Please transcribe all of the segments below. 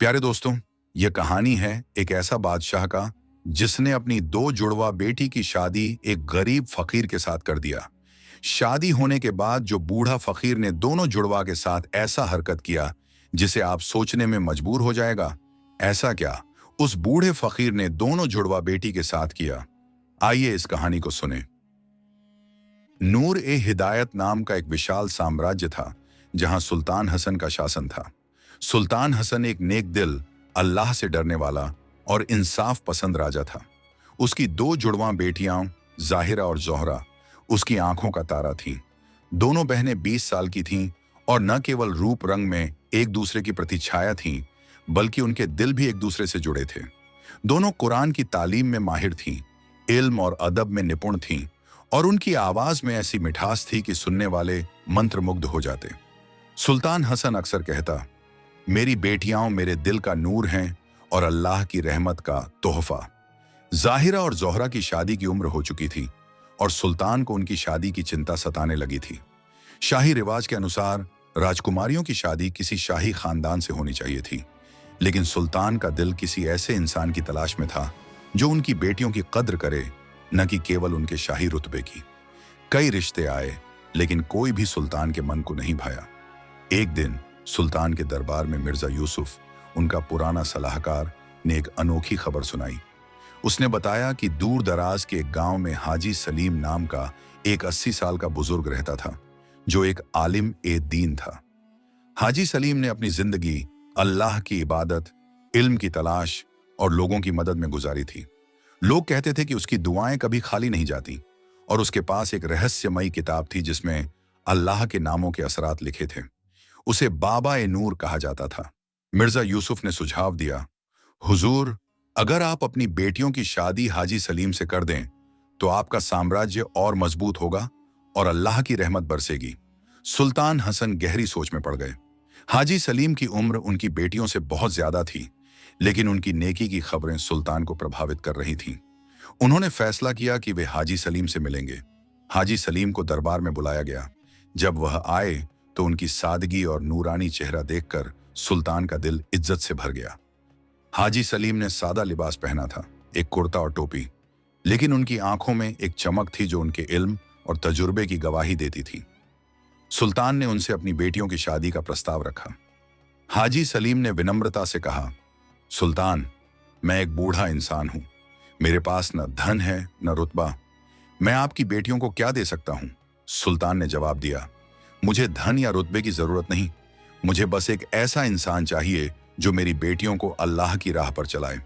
प्यारे दोस्तों, यह कहानी है एक ऐसा बादशाह का जिसने अपनी दो जुड़वा बेटी की शादी एक गरीब फकीर के साथ कर दिया। शादी होने के बाद जो बूढ़ा फकीर ने दोनों जुड़वा के साथ ऐसा हरकत किया जिसे आप सोचने में मजबूर हो जाएगा। ऐसा क्या उस बूढ़े फकीर ने दोनों जुड़वा बेटी के साथ किया? आइए इस कहानी को सुने। नूर ए हिदायत नाम का एक विशाल साम्राज्य था जहां सुल्तान हसन का शासन था। सुल्तान हसन एक नेक दिल, अल्लाह से डरने वाला और इंसाफ पसंद राजा था। उसकी दो जुड़वां बेटियां जाहिरा और जोहरा उसकी आंखों का तारा थीं। दोनों बहनें 20 साल की थीं और न केवल रूप रंग में एक दूसरे की प्रतिछाया थीं, बल्कि उनके दिल भी एक दूसरे से जुड़े थे। दोनों कुरान की तालीम में माहिर थीं, इल्म और अदब में निपुण थीं और उनकी आवाज में ऐसी मिठास थी कि सुनने वाले मंत्रमुग्ध हो जाते। सुल्तान हसन अक्सर कहता, मेरी बेटियां मेरे दिल का नूर हैं और अल्लाह की रहमत का तोहफा। जाहिरा और जोहरा की शादी की उम्र हो चुकी थी और सुल्तान को उनकी शादी की चिंता सताने लगी थी। शाही रिवाज के अनुसार राजकुमारियों की शादी किसी शाही खानदान से होनी चाहिए थी, लेकिन सुल्तान का दिल किसी ऐसे इंसान की तलाश में था जो उनकी बेटियों की कद्र करे, न कि केवल उनके शाही रुतबे की। कई रिश्ते आए, लेकिन कोई भी सुल्तान के मन को नहीं भाया। एक दिन सुल्तान के दरबार में मिर्जा यूसुफ, उनका पुराना सलाहकार, ने एक अनोखी खबर सुनाई। उसने बताया कि दूर दराज के एक गांव में हाजी सलीम नाम का एक 80 साल का बुजुर्ग रहता था, जो एक आलिम ए दीन था। हाजी सलीम ने अपनी जिंदगी अल्लाह की इबादत, इल्म की तलाश और लोगों की मदद में गुजारी थी। लोग कहते थे कि उसकी दुआएं कभी खाली नहीं जाती और उसके पास एक रहस्यमयी किताब थी जिसमें अल्लाह के नामों के असरात लिखे थे। उसे बाबा ए नूर कहा जाता था। मिर्जा यूसुफ ने सुझाव दिया, हुजूर, अगर आप अपनी बेटियों की शादी हाजी सलीम से कर दें तो आपका साम्राज्य और मजबूत होगा और अल्लाह की रहमत बरसेगी। सुल्तान हसन गहरी सोच में पड़ गए। हाजी सलीम की उम्र उनकी बेटियों से बहुत ज्यादा थी, लेकिन उनकी नेकी की खबरें सुल्तान को प्रभावित कर रही थीं। उन्होंने फैसला किया कि वे हाजी सलीम से मिलेंगे। हाजी सलीम को दरबार में बुलाया गया। जब वह आए तो उनकी सादगी और नूरानी चेहरा देखकर सुल्तान का दिल इज्जत से भर गया। हाजी सलीम ने सादा लिबास पहना था, एक कुर्ता और टोपी, लेकिन उनकी आंखों में एक चमक थी जो उनके इल्म और तजुर्बे की गवाही देती थी। सुल्तान ने उनसे अपनी बेटियों की शादी का प्रस्ताव रखा। हाजी सलीम ने विनम्रता से कहा, सुल्तान, मैं एक बूढ़ा इंसान हूं, मेरे पास न धन है न रुतबा, मैं आपकी बेटियों को क्या दे सकता हूं? सुल्तान ने जवाब दिया, मुझे धन या रुतबे की जरूरत नहीं, मुझे बस एक ऐसा इंसान चाहिए जो मेरी बेटियों को अल्लाह की राह पर चलाए।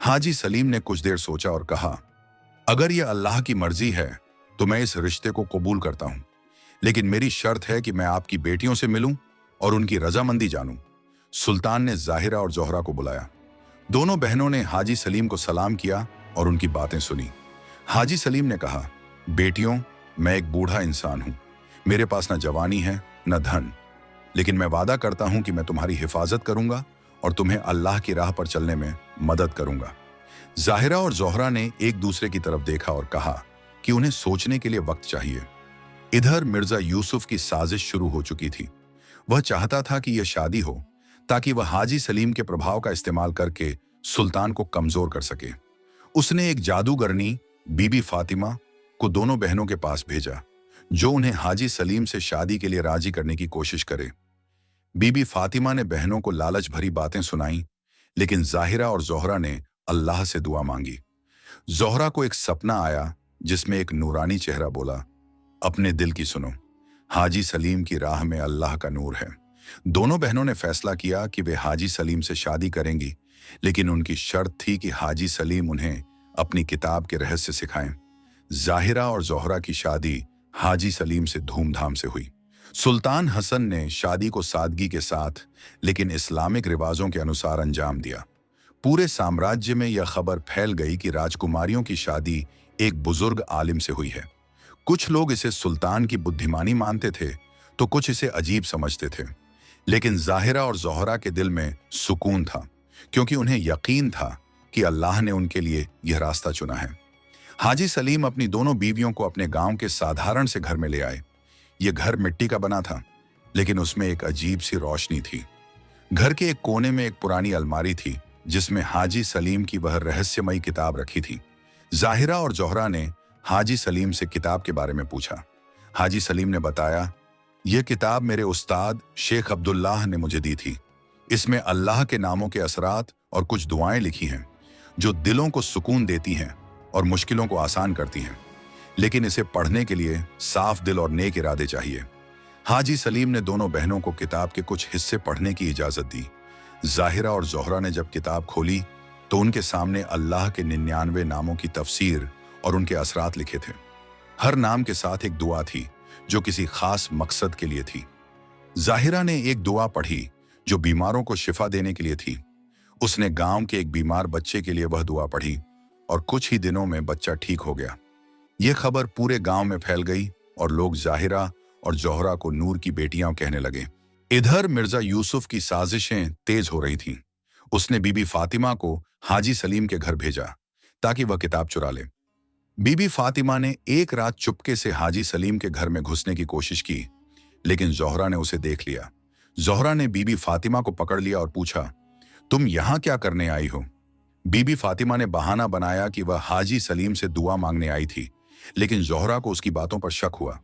हाजी सलीम ने कुछ देर सोचा और कहा, अगर यह अल्लाह की मर्जी है तो मैं इस रिश्ते को कबूल करता हूं, लेकिन मेरी शर्त है कि मैं आपकी बेटियों से मिलूं और उनकी रजामंदी जानूं। सुल्तान ने जाहिरा और जोहरा को बुलाया। दोनों बहनों ने हाजी सलीम को सलाम किया और उनकी बातें सुनी। हाजी सलीम ने कहा, बेटियों, मैं एक बूढ़ा इंसान हूं, मेरे पास न जवानी है न धन, लेकिन मैं वादा करता हूं कि मैं तुम्हारी हिफाजत करूंगा और तुम्हें अल्लाह की राह पर चलने में मदद करूंगा। जाहिरा और जोहरा ने एक दूसरे की तरफ देखा और कहा कि उन्हें सोचने के लिए वक्त चाहिए। इधर मिर्जा यूसुफ की साजिश शुरू हो चुकी थी। वह चाहता था कि यह शादी हो ताकि वह हाजी सलीम के प्रभाव का इस्तेमाल करके सुल्तान को कमजोर कर सके। उसने एक जादूगरनी बीबी फातिमा को दोनों बहनों के पास भेजा, जो उन्हें हाजी सलीम से शादी के लिए राजी करने की कोशिश करे। बीबी फातिमा ने बहनों को लालच भरी बातें सुनाई, लेकिन जाहिरा और जोहरा ने अल्लाह से दुआ मांगी। जोहरा को एक सपना आया जिसमें एक नूरानी चेहरा बोला, अपने दिल की सुनो, हाजी सलीम की राह में अल्लाह का नूर है। दोनों बहनों ने फैसला किया कि वे हाजी सलीम से शादी करेंगी, लेकिन उनकी शर्त थी कि हाजी सलीम उन्हें अपनी किताब के रहस्य सिखाएं। जाहिरा और जोहरा की शादी हाजी सलीम से धूमधाम से हुई। सुल्तान हसन ने शादी को सादगी के साथ लेकिन इस्लामिक रिवाजों के अनुसार अंजाम दिया। पूरे साम्राज्य में यह खबर फैल गई कि राजकुमारियों की शादी एक बुजुर्ग आलिम से हुई है। कुछ लोग इसे सुल्तान की बुद्धिमानी मानते थे तो कुछ इसे अजीब समझते थे, लेकिन जाहिरा और जोहरा के दिल में सुकून था, क्योंकि उन्हें यकीन था कि अल्लाह ने उनके लिए यह रास्ता चुना है। हाजी सलीम अपनी दोनों बीवियों को अपने गांव के साधारण से घर में ले आए। यह घर मिट्टी का बना था, लेकिन उसमें एक अजीब सी रोशनी थी। घर के एक कोने में एक पुरानी अलमारी थी जिसमें हाजी सलीम की वह रहस्यमयी किताब रखी थी। जाहिरा और जोहरा ने हाजी सलीम से किताब के बारे में पूछा। हाजी सलीम ने बताया, यह किताब मेरे उस्ताद शेख अब्दुल्लाह ने मुझे दी थी। इसमें अल्लाह के नामों के असरात और कुछ दुआएं लिखी हैं जो दिलों को सुकून देती हैं और मुश्किलों को आसान करती हैं, लेकिन इसे पढ़ने के लिए साफ दिल और नेक इरादे चाहिए। हाजी सलीम ने दोनों बहनों को किताब के कुछ हिस्से पढ़ने की इजाजत दी। जाहिरा और जोहरा ने जब किताब खोली तो उनके सामने अल्लाह के 99 नामों की तफसीर और उनके असरात लिखे थे। हर नाम के साथ एक दुआ थी जो किसी खास मकसद के लिए थी। जाहिरा ने एक दुआ पढ़ी जो बीमारों को शिफा देने के लिए थी। उसने गांव के एक बीमार बच्चे के लिए वह दुआ पढ़ी और कुछ ही दिनों में बच्चा ठीक हो गया। यह खबर पूरे गांव में फैल गई और लोग जाहिरा और जोहरा को नूर की बेटियां कहने लगे। इधर मिर्जा यूसुफ की साजिशें तेज हो रही थीं। उसने बीबी फातिमा को हाजी सलीम के घर भेजा ताकि वह किताब चुरा ले। बीबी फातिमा ने एक रात चुपके से हाजी सलीम के घर में घुसने की कोशिश की, लेकिन जोहरा ने उसे देख लिया। जोहरा ने बीबी फातिमा को पकड़ लिया और पूछा, तुम यहां क्या करने आई हो? बीबी फातिमा ने बहाना बनाया कि वह हाजी सलीम से दुआ मांगने आई थी, लेकिन जोहरा को उसकी बातों पर शक हुआ।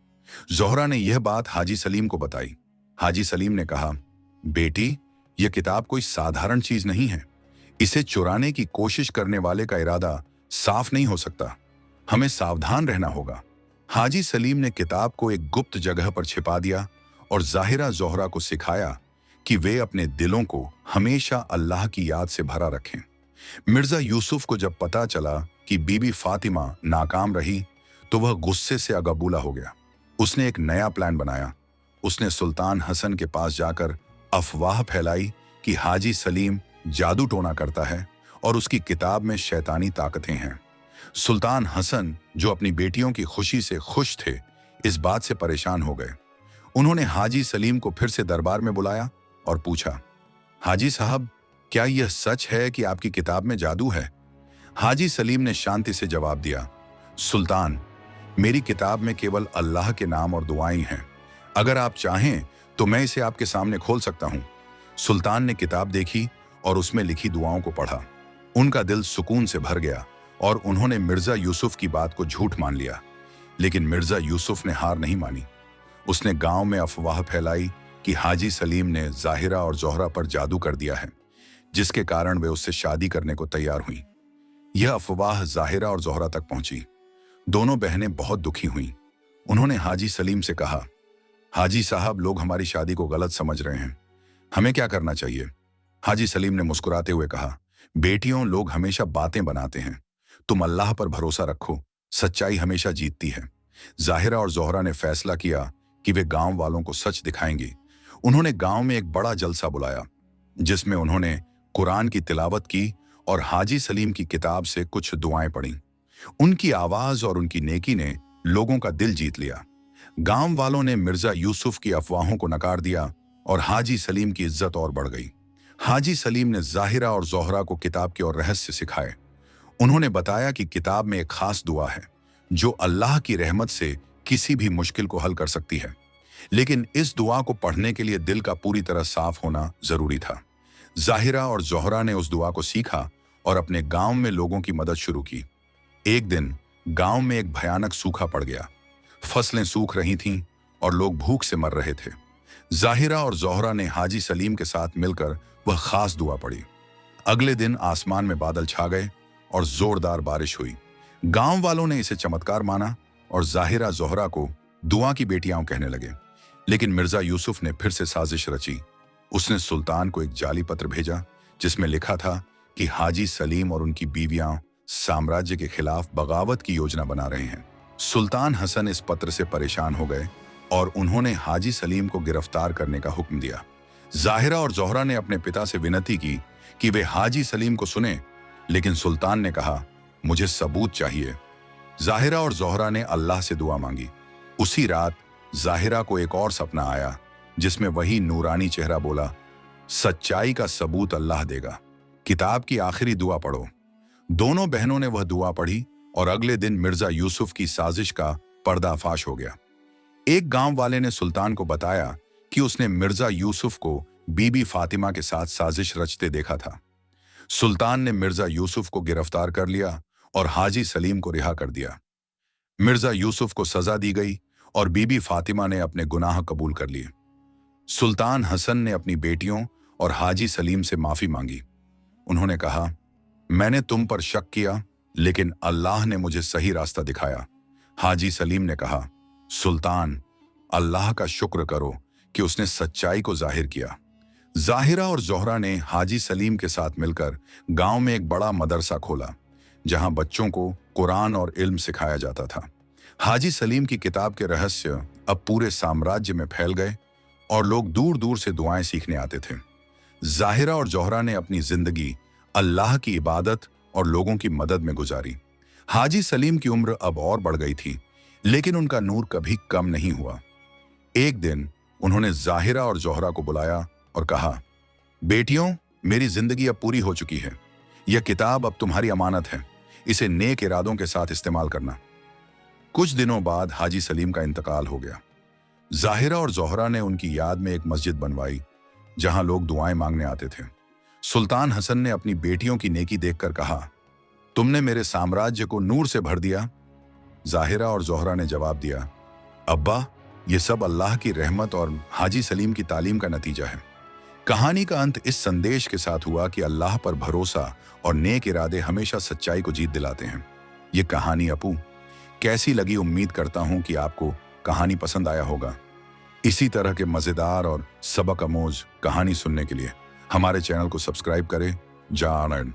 जोहरा ने यह बात हाजी सलीम को बताई। हाजी सलीम ने कहा, बेटी, यह किताब कोई साधारण चीज नहीं है। इसे चुराने की कोशिश करने वाले का इरादा साफ नहीं हो सकता। हमें सावधान रहना होगा। हाजी सलीम ने किताब को एक गुप्त जगह पर छिपा दिया और जाहिरा जोहरा को सिखाया कि वे अपने दिलों को हमेशा अल्लाह की याद से भरा रखें। मिर्जा यूसुफ को जब पता चला कि बीबी फातिमा नाकाम रही तो वह गुस्से से अगबूला हो गया। उसने एक नया प्लान बनाया। उसने सुल्तान हसन के पास जाकर अफवाह फैलाई कि हाजी सलीम जादू टोना करता है और उसकी किताब में शैतानी ताकतें हैं। सुल्तान हसन, जो अपनी बेटियों की खुशी से खुश थे, इस बात से परेशान हो गए। उन्होंने हाजी सलीम को फिर से दरबार में बुलाया और पूछा, हाजी साहब, क्या यह सच है कि आपकी किताब में जादू है? हाजी सलीम ने शांति से जवाब दिया, सुल्तान, मेरी किताब में केवल अल्लाह के नाम और दुआएं हैं। अगर आप चाहें तो मैं इसे आपके सामने खोल सकता हूं। सुल्तान ने किताब देखी और उसमें लिखी दुआओं को पढ़ा। उनका दिल सुकून से भर गया और उन्होंने मिर्जा यूसुफ की बात को झूठ मान लिया। लेकिन मिर्जा यूसुफ ने हार नहीं मानी। उसने गांव में अफवाह फैलाई कि हाजी सलीम ने जाहिरा और जोहरा पर जादू कर दिया है, जिसके कारण वे उससे शादी करने को तैयार हुई। यह अफवाह जाहिरा और जोहरा तक पहुंची। दोनों बहनें बहुत दुखी हुईं। उन्होंने हाजी सलीम से कहा, हाजी साहब, लोग हमारी शादी को गलत समझ रहे हैं। हमें क्या करना चाहिए? हाजी सलीम ने मुस्कुराते हुए कहा, बेटियों, लोग हमेशा बातें बनाते हैं। तुम अल्लाह पर भरोसा रखो, सच्चाई हमेशा जीतती है। जाहिरा और जोहरा ने फैसला किया कि वे गांव वालों को सच दिखाएंगे। उन्होंने गांव में एक बड़ा जलसा बुलाया, जिसमें उन्होंने कुरान की तिलावत की और हाजी सलीम की किताब से कुछ दुआएं पढ़ीं। उनकी आवाज और उनकी नेकी ने लोगों का दिल जीत लिया। गांव वालों ने मिर्जा यूसुफ की अफवाहों को नकार दिया और हाजी सलीम की इज्जत और बढ़ गई। हाजी सलीम ने जाहिरा और जोहरा को किताब के और रहस्य सिखाए। उन्होंने बताया कि किताब में एक खास दुआ है जो अल्लाह की रहमत से किसी भी मुश्किल को हल कर सकती है, लेकिन इस दुआ को पढ़ने के लिए दिल का पूरी तरह साफ होना जरूरी था। जाहिरा और जोहरा ने उस दुआ को सीखा और अपने गांव में लोगों की मदद शुरू की। एक दिन गांव में एक भयानक सूखा पड़ गया। फसलें सूख रही थीं और लोग भूख से मर रहे थे। जाहिरा और जोहरा ने हाजी सलीम के साथ मिलकर वह खास दुआ पढ़ी। अगले दिन आसमान में बादल छा गए और जोरदार बारिश हुई। गांव वालों ने इसे चमत्कार माना और जाहिरा जोहरा को दुआ की बेटियां कहने लगे। लेकिन मिर्जा यूसुफ ने फिर से साजिश रची। उसने सुल्तान को एक जाली पत्र भेजा जिसमें लिखा था कि हाजी सलीम और उनकी बीवियां साम्राज्य के खिलाफ बगावत की योजना बना रहे हैं। सुल्तान हसन इस पत्र से परेशान हो गए और उन्होंने हाजी सलीम को गिरफ्तार करने का हुक्म दिया। जाहिरा और जोहरा ने अपने पिता से विनती की कि वे हाजी सलीम को सुने, लेकिन सुल्तान ने कहा, मुझे सबूत चाहिए। जाहिरा और जोहरा ने अल्लाह से दुआ मांगी। उसी रात जाहिरा को एक और सपना आया जिसमें वही नूरानी चेहरा बोला, सच्चाई का सबूत अल्लाह देगा। किताब की आखिरी दुआ पढ़ो। दोनों बहनों ने वह दुआ पढ़ी और अगले दिन मिर्जा यूसुफ की साजिश का पर्दाफाश हो गया। एक गांव वाले ने सुल्तान को बताया कि उसने मिर्जा यूसुफ को बीबी फातिमा के साथ साजिश रचते देखा था। सुल्तान ने मिर्जा यूसुफ को गिरफ्तार कर लिया और हाजी सलीम को रिहा कर दिया। मिर्जा यूसुफ को सजा दी गई और बीबी फातिमा ने अपने गुनाह कबूल कर लिए। सुल्तान हसन ने अपनी बेटियों और हाजी सलीम से माफी मांगी। उन्होंने कहा, मैंने तुम पर शक किया, लेकिन अल्लाह ने मुझे सही रास्ता दिखाया। हाजी सलीम ने कहा, सुल्तान, अल्लाह का शुक्र करो कि उसने सच्चाई को जाहिर किया। जाहिरा और जोहरा ने हाजी सलीम के साथ मिलकर गांव में एक बड़ा मदरसा खोला, जहां बच्चों को कुरान और इल्म सिखाया जाता था। हाजी सलीम की किताब के रहस्य अब पूरे साम्राज्य में फैल गए और लोग दूर दूर से दुआएं सीखने आते थे। जाहिरा और जोहरा ने अपनी जिंदगी अल्लाह की इबादत और लोगों की मदद में गुजारी। हाजी सलीम की उम्र अब और बढ़ गई थी, लेकिन उनका नूर कभी कम नहीं हुआ। एक दिन उन्होंने जाहिरा और जोहरा को बुलाया और कहा, बेटियों, मेरी जिंदगी अब पूरी हो चुकी है। यह किताब अब तुम्हारी अमानत है, इसे नेक इरादों के साथ इस्तेमाल करना। कुछ दिनों बाद हाजी सलीम का इंतकाल हो गया। जाहिरा और जोहरा ने उनकी याद में एक मस्जिद बनवाई, जहां लोग दुआएं मांगने आते थे। सुल्तान हसन ने अपनी बेटियों की नेकी देखकर कहा, तुमने मेरे साम्राज्य को नूर से भर दिया। जाहिरा और जोहरा ने जवाब दिया, अब्बा, ये सब अल्लाह की रहमत और हाजी सलीम की तालीम का नतीजा है। कहानी का अंत इस संदेश के साथ हुआ कि अल्लाह पर भरोसा और नेक इरादे हमेशा सच्चाई को जीत दिलाते हैं। ये कहानी अपू कैसी लगी, उम्मीद करता हूं कि आपको कहानी पसंद आया होगा। इसी तरह के मजेदार और सबक आमोज कहानी सुनने के लिए हमारे चैनल को सब्सक्राइब करें। जा आनंद।